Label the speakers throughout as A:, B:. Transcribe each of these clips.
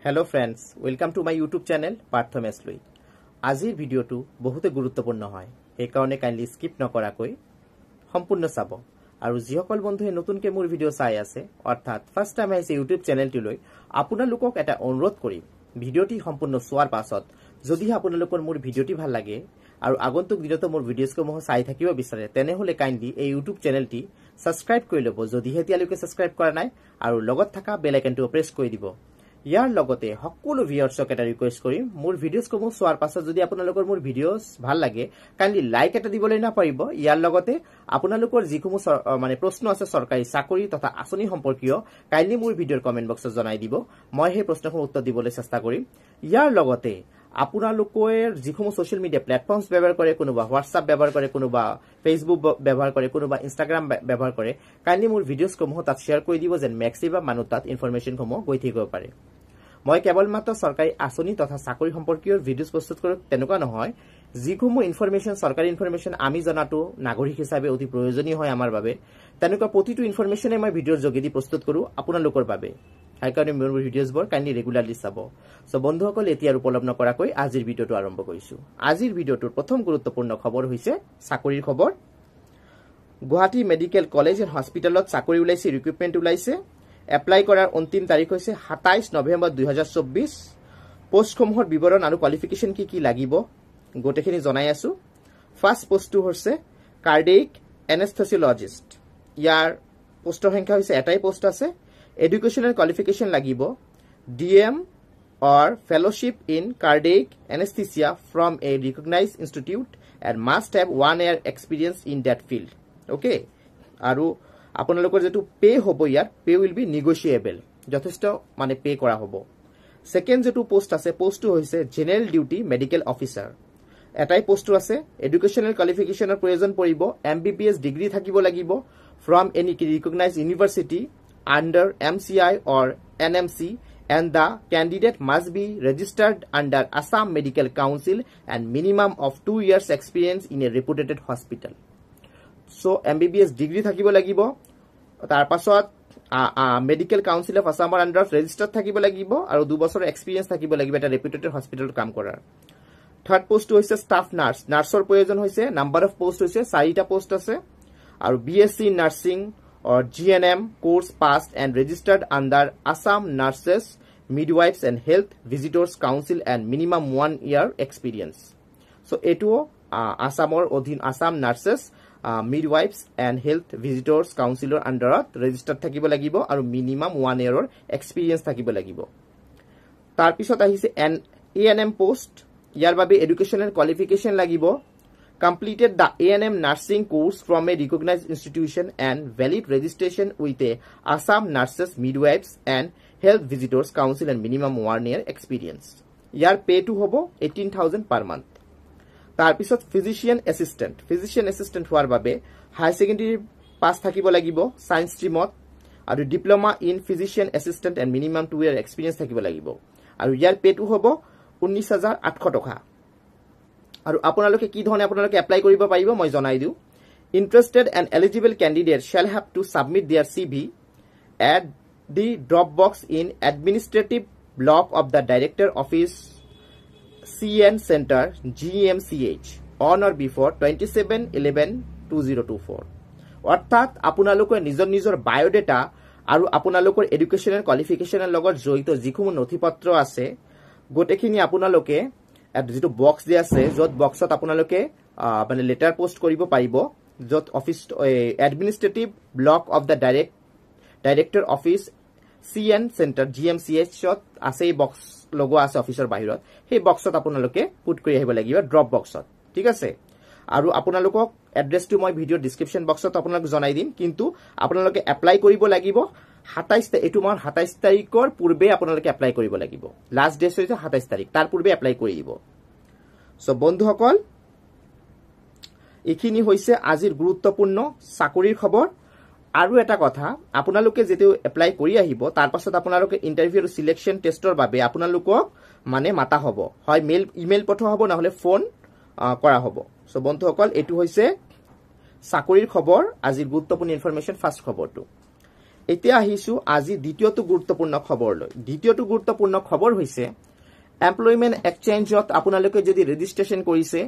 A: Hello friends, welcome to my YouTube channel Partho Meslui. আজিৰ ভিডিওটো বহুতে গুৰুত্বপূৰ্ণ হয়। এই কাৰণে কাইন্ডলি স্কিপ নকৰাকৈ সম্পূৰ্ণ চাব। আৰু যিসকল বন্ধুৱে নতুনকৈ মোৰ ভিডিও চাই আছে, অৰ্থাৎ ফাৰ্ষ্ট টাইম আহিছে YouTube চেনেলটোলৈ, আপোনালোকক এটা অনুৰোধ কৰিম। ভিডিওটি সম্পূৰ্ণ চোৱাৰ পাছত যদি আপোনালোকৰ মোৰ ভিডিওটি ভাল লাগে আৰু আগন্তুক দিনত মোৰ ভিডিওসমূহ চাই থাকিব বিচাৰে, তেনেহলে কাইন্ডলি এই YouTube চেনেলটি সাবস্ক্ৰাইব কৰি ল'ব যদি এতিয়ালৈকে সাবস্ক্ৰাইব কৰা নাই আৰু লগত থকা বেল আইকনটো প্ৰেছ কৰি দিব। ইয়াৰ লগতে সকলো ভিউয়াৰ্সক এটা ৰিকুৱেষ্ট কৰিম, মোৰ ভিডিওসমূহ চোৱাৰ পাছত যদি আপোনালোকৰ মোৰ ভিডিওস ভাল লাগে কাইন্ডলি লাইক এটা দিবলৈ নাপাৰিব। ইয়াৰ লগতে আপোনালোকৰ যিসমূহ মানে প্ৰশ্ন আছে চৰকাৰী চাকৰি তথা আঁচনি সম্পৰ্কীয় কাইন্ডলি মোৰ ভিডিওৰ কমেন্ট বক্সত জনাই দিব। মই সেই প্ৰশ্নসমূহৰ উত্তৰ দিবলৈ চেষ্টা কৰিম। ইয়াৰ লগতে আপোনালোকৰ যিসমূহ সোশ্যাল মিডিয়া প্ল্যাটফৰ্মস ব্যৱহাৰ কৰে, কোনোবা হোৱাটছআপ ব্যৱহাৰ কৰে, কোনোবা ফেসবুক ব্যৱহাৰ কৰে, কোনোবা ইনষ্টাগ্ৰাম ব্যৱহাৰ কৰে, কাইন্ডলি মোৰ ভিডিওসমূহ তাত শেয়াৰ কৰি দিব যেন মেক্সিমাম মানুহ তাত ইনফৰমেশনসমূহ গৈ থাকিব পাৰে। মই কেৱল মাত্ৰ চৰকাৰী আঁচনি তথা চাকৰি সম্পৰ্কীয় ভিডিওস প্ৰস্তুত কৰোঁ তেনেকুৱা নহয়, যিসমূহ ইনফৰমেশন চৰকাৰী ইনফৰমেশন আমি জনাটো নাগৰিক হিচাপে অতি প্ৰয়োজনীয় হয় আমাৰ বাবে, তেনেকুৱা প্ৰতিটো ইনফৰমেশনে মই ভিডিওৰ যোগেদি প্ৰস্তুত কৰোঁ আপোনালোকৰ বাবে। সেইকাৰণে মোৰ ভিডিওসবোৰ কাইন্ডলি ৰেগুলাৰলি চাব। সো বন্ধুসকল, এতিয়া আৰু পলম নকৰাকৈ আজিৰ ভিডিওটো আৰম্ভ কৰিছো। আজিৰ ভিডিওটোৰ প্ৰথম গুৰুত্বপূৰ্ণ খবৰ হৈছে চাকৰিৰ খবৰ। গুৱাহাটী মেডিকেল কলেজ এণ্ড হস্পিটেলত চাকৰি ওলাইছে, ৰিক্ৰুটমেণ্ট ওলাইছে। এপ্লাই কৰাৰ অন্তিম তাৰিখ হৈছে 27 নৱেম্বৰ 2024। পোষ্টসমূহৰ বিৱৰণ আৰু কোৱালিফিকেশ্যন কি লাগিব গোটেইখিনি জনাই আছো। ফাৰ্ষ্ট পোষ্টটো হৈছে কাৰ্ডিয়েক এনেস্থেচিয়লজিষ্ট। ইয়াৰ পোষ্টৰ সংখ্যা হৈছে এটাই পোষ্ট আছে। এডুকেশনাল কোৱালিফিকেশ্যন লাগিব DM or fellowship in cardiac anesthesia from a recognized institute and must have 1 year experience in that field. Okay, আৰু আপোনালোকৰ যেটো পে হ'ব, ইয়াৰ পে উইল বি নেগোশিয়েবল, যথেষ্ট মানে পে কৰা হ'ব। সেকেন্ড যেটো পোষ্ট আছে, পোষ্টটো হৈছে জেনাৰেল ডিউটি মেডিকেল অফিচাৰ। এটাই পোষ্ট আছে। এডুকেশনাল কোৱালিফিকেশ্যনৰ প্ৰয়োজন পৰিব MBBS ডিগ্ৰী থাকিব লাগিব from any recognized university under MCI or NMC, and the candidate must be registered under Assam Medical Council and minimum of 2 years experience in a reputed hospital. So MBBS degree থাকিব লাগিব, তাৰ পাছত medical council of আসামৰ আন্ডাৰত registered থাকিব লাগিব আৰু 2 বছৰৰ experience থাকিব লাগিব এটা ৰেপুটেড হস্পিটেলত কাম কৰাৰ। থাৰ্ড পোষ্ট হৈছে ষ্টাফ নাৰ্ছ। নাৰ্ছৰ প্ৰয়োজন হৈছে, নাম্বাৰ অফ পোষ্ট হৈছে 4টা পোষ্ট আছে আৰু BSc nursing or GNM course passed and registered under Assam Nurses, Midwives and Health Visitors Council and minimum 1 year experience. So eto Assamor odhin Assam Nurses, Midwives and Health Visitors Councilor underot registered থাকিব লাগিব আৰু minimum 1 year experience থাকিব লাগিব। তাৰ পিছত আহিছে ANM post। ইয়াৰ বাবে educational qualification লাগিব completed the ANM nursing course from a recognized institution and valid registration with a Assam Nurses, Midwives and Health Visitors Council and minimum 1 year experience. Yar pay to hobo 18,000 per month. Tar pisot physician assistant hoar babe high secondary pass thakibo lagibo science streamot aru diploma in physician assistant and minimum 2 year experience thakibo lagibo aru yar pay to hobo 19,800 টকা। আৰু আপোনালোকে কি ধৰণে আপোনালোকে apply কৰিব পাৰিব মই জনাই দিও। Interested and eligible candidates shall have to submit their CV at the drop box in administrative block of the director office CN Center GMCH on or before 27/11/2024। অৰ্থাৎ আপোনালোকে নিজৰ বায়োডাটা আৰু আপোনালোকৰ এডুকেশনাল কোৱালিফিকেশ্যনৰ লগত জড়িত যিসমূহ নথিপত্ৰ আছে গোটেইখিনি আপোনালোকে যেটো বক্স দি আছে, যত বক্সত আপোনালোকে মানে লেটাৰ পোষ্ট কৰিব পাৰিব, যত office administrative block of the director office CN Center GMCH আছে। এই বক্স লগোৱা আছে অফিসৰ বাহিৰত, সেই বক্সত আপোনালোকে পুট কৰি আহিব লাগিব ড্ৰপ বক্সত, ঠিক আছে। আৰু আপোনালোকক এড্ৰেছটো মই ভিডিঅ ডেসক্ৰিপশন বক্সত আপোনালোক জনাই দিম, কিন্তু আপোনালোকে এপ্লাই কৰিব লাগিব 27 এটো মাহ 27 তাৰিখৰ পূৰ্বে আপোনালোকে এপ্লাই কৰিব লাগিব। লাষ্ট ডেট হৈছে 27 তাৰিখ, তাৰ পূৰ্বে এপ্লাই কৰি দিব। সো বন্ধুসকল, এখিনি হৈছে আজিৰ গুৰুত্বপূৰ্ণ চাকৰিৰ খবৰ। আৰু এটা কথা, আপোনালোকে যেটো এপ্লাই কৰি আহিব তাৰ পাছত আপোনালোকে ইন্টাৰভিউ আৰু সিলেকশন টেষ্টৰ বাবে আপোনালোকক মানে মাতা হ'ব, হয় ইমেইল পঠোৱা হ'ব নহলে ফোন কৰা হ'ব। সো বন্ধুসকল, এটো হৈছে চাকৰিৰ খবৰ, আজিৰ গুৰুত্বপূৰ্ণ ইনফৰমেশন ফাৰ্ষ্ট খবৰটো। এতিয়া আহিছো আজি দ্বিতীয়টো গুৰুত্বপূৰ্ণ খবৰলৈ। দ্বিতীয়টো গুৰুত্বপূৰ্ণ খবৰ হৈছে এমপ্লয়মেণ্ট এক্সচেঞ্জত আপোনালোকে যদি ৰেজিষ্ট্ৰেশ্যন কৰিছে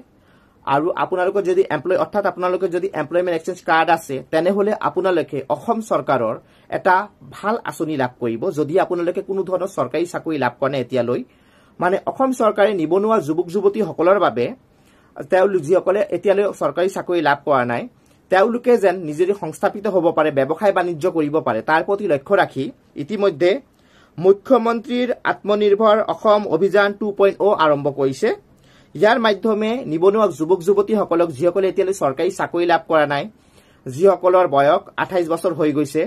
A: আৰু আপোনালোকৰ যদি অৰ্থাৎ আপোনালোকৰ যদি এমপ্লয়মেণ্ট এক্সচেঞ্জ কাৰ্ড আছে তেনেহলে আপোনালোকে অসম চৰকাৰৰ এটা ভাল আঁচনি লাভ কৰিব। যদি আপোনালোকে কোনো ধৰণৰ চৰকাৰী চাকৰি লাভ কৰা নাই এতিয়ালৈ, মানে অসম চৰকাৰে নিবনুৱা যুৱক যুৱতীসকলৰ বাবে তেওঁলোক যিসকলে এতিয়ালৈ চৰকাৰী চাকৰি লাভ কৰা নাই তেওঁলোকে যেন নিজে সংস্থাপিত হ'ব পাৰে, ব্যৱসায় বাণিজ্য কৰিব পাৰে, তাৰ প্ৰতি লক্ষ্য ৰাখি ইতিমধ্যে মুখ্যমন্ত্ৰীৰ আত্মনিৰ্ভৰ অসম অভিযান 2.0 আৰম্ভ কৰিছে। ইয়াৰ মাধ্যমে নিবনুৱা যুৱক যুৱতীসকলক যিসকলে এতিয়ালৈ চৰকাৰী চাকৰি লাভ কৰা নাই, যিসকলৰ বয়স 28 বছৰ হৈ গৈছে,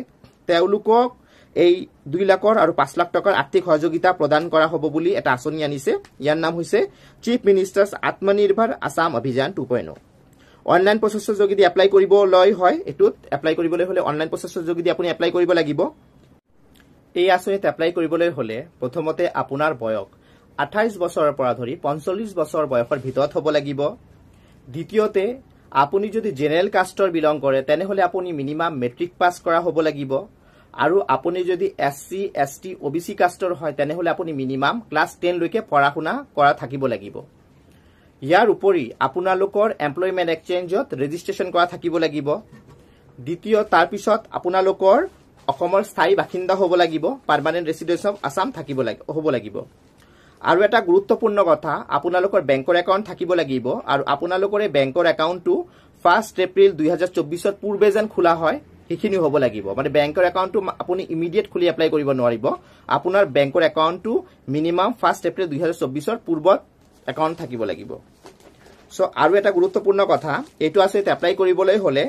A: তেওঁলোকক এই 2 লাখ আৰু 5 লাখ টকাৰ আৰ্থিক সহযোগিতা প্ৰদান কৰা হ'ব বুলি এটা আঁচনি আনিছে। ইয়াৰ নাম হৈছে চিফ মিনিষ্টাৰ্ছ আত্মনিৰ্ভৰ আসাম অভিযান 2.0। অনলাইন প্ৰচেছৰ যোগেদি এপ্লাই কৰিবলৈ হয়। এটোত এপ্লাই কৰিবলৈ হলে অনলাইন প্ৰচেছৰ যোগেদি আপুনি এপ্লাই কৰিব লাগিব। এই আঁচনিত এপ্লাই কৰিবলৈ হলে প্ৰথমতে আপোনাৰ বয়স 28 বছৰৰ পৰা ধৰি 45 বছৰ বয়সৰ ভিতৰত হ'ব লাগিব। দ্বিতীয়তে আপুনি যদি জেনেৰেল কাষ্টৰ বিলং কৰে তেনেহলে আপুনি মিনিমাম মেট্ৰিক পাছ কৰা হ'ব লাগিব, আৰু আপুনি যদি SC ST OBC কাষ্টৰ হয় তেনেহলে আপুনি মিনিমাম ক্লাছ 10 লৈকে পঢ়া শুনা কৰা থাকিব লাগিব। ইয়াৰ উপৰি আপোনালোকৰ এমপ্লয়মেণ্ট এক্সচেঞ্জত ৰেজিষ্ট্ৰেশ্যন কৰা থাকিব লাগিব। দ্বিতীয় তাৰপিছত আপোনালোকৰ অসমৰ স্থায়ী বাসিন্দা হ'ব লাগিব, পাৰ্মানেণ্ট ৰেচিডেন্স অফ আসাম হ'ব লাগিব। আৰু এটা গুৰুত্বপূৰ্ণ কথা, আপোনালোকৰ বেংকৰ একাউণ্ট থাকিব লাগিব, আৰু আপোনালোকৰ এই বেংকৰ একাউণ্টটো 1 এপ্ৰিল 2024 পূৰ্বে যেন খোলা হয় সেইখিনি হ'ব লাগিব। মানে বেংকৰ একাউণ্টটো আপুনি ইমিডিয়েট খুলি এপ্লাই কৰিব নোৱাৰিব। আপোনাৰ বেংকৰ একাউণ্টটো মিনিমাম 1 এপ্ৰিল 2024 পূৰ্বত একাউণ্ট থাকিব লাগিব। সো আৰু এটা গুৰুত্বপূৰ্ণ কথা, এইটো আছে এপ্লাই কৰিবলৈ হলে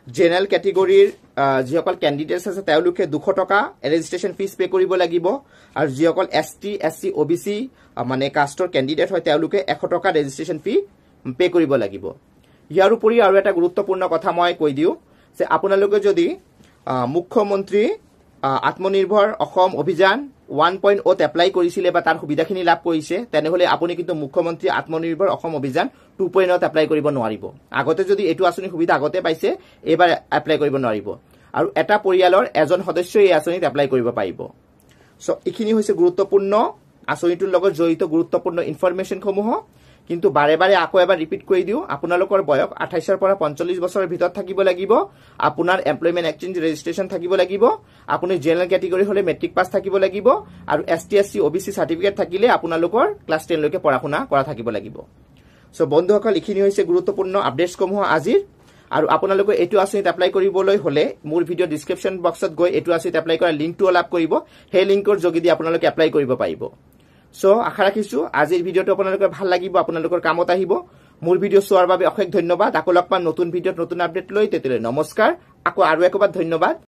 A: জেনেৰেল কেটেগৰীৰ যিসকল কেণ্ডিডেটছ আছে তেওঁলোকে 200 টকা ৰেজিষ্ট্ৰেশ্যন ফিজ পে কৰিব লাগিব, আৰু যিসকল ST SC OBC মানে কাষ্টৰ কেণ্ডিডেট হয় তেওঁলোকে 100 টকা ৰেজিষ্ট্ৰেশ্যন ফি পে কৰিব লাগিব। ইয়াৰ উপৰি আৰু এটা গুৰুত্বপূৰ্ণ কথা মই কৈ দিওঁ যে আপোনালোকে যদি মুখ্যমন্ত্ৰী আত্মনিৰ্ভৰ অসম অভিযান 1.0 এপ্লাই কৰিছিলে বা তাৰ সুবিধাখিনি লাভ কৰিছে তেনেহলে আপুনি কিন্তু মুখ্যমন্ত্ৰী আত্মনিৰ্ভৰ অসম অভিযান 2.0 এপ্লাই কৰিব নোৱাৰিব। আগতে যদি এইটো আঁচনি সুবিধা আগতে পাইছে এবাৰ এপ্লাই কৰিব নোৱাৰিব, আৰু এটা পৰিয়ালৰ এজন সদস্যই এই আঁচনিত এপ্লাই কৰিব পাৰিব। সো এইখিনি হৈছে গুৰুত্বপূৰ্ণ আঁচনিটোৰ লগত জড়িত গুৰুত্বপূৰ্ণ ইনফৰমেশ্যনসমূহ। কিন্তু বাৰে বাৰে আকৌ এবাৰ ৰিপিট কৰি দিওঁ, আপোনালোকৰ বয়স 28 পৰা 45 বছৰৰ ভিতৰত থাকিব লাগিব, আপোনাৰ এমপ্লয়মেণ্ট এক্সচেঞ্জ ৰেজিষ্ট্ৰেশ্যন থাকিব লাগিব, আপুনি জেনেৰেল কেটেগৰী হলে মেট্ৰিক পাছ থাকিব লাগিব, আৰু ST SC OBC চাৰ্টিফিকেট থাকিলে আপোনালোকৰ ক্লাছ 10 লৈকে পঢ়া শুনা কৰা থাকিব লাগিব। সো বন্ধুসকল এইখিনি হৈছে গুৰুত্বপূৰ্ণ আপডেটসমূহ আজিৰ। আৰু আপোনালোকে এইটো আঁচনিত এপ্লাই কৰিবলৈ হলে মোৰ ভিডিঅ ডিছক্ৰিপশ্যন বক্সত গৈ এইটো আঁচনিত এপ্লাই কৰা লিংকটো লাভ কৰিব, সেই লিংকৰ যোগেদি আপোনালোকে এপ্লাই কৰিব পাৰিব। সো আশা ৰাখিছো আজিৰ ভিডিঅটো আপোনালোকৰ ভাল লাগিব, আপোনালোকৰ কামত আহিব। মোৰ ভিডিঅ চোৱাৰ বাবে অশেষ ধন্যবাদ। আকৌ লগ পাম নতুন ভিডিঅত নতুন আপডেট লৈ। তেতিয়ালৈ নমস্কাৰ, আকৌ আৰু একবাৰ ধন্যবাদ।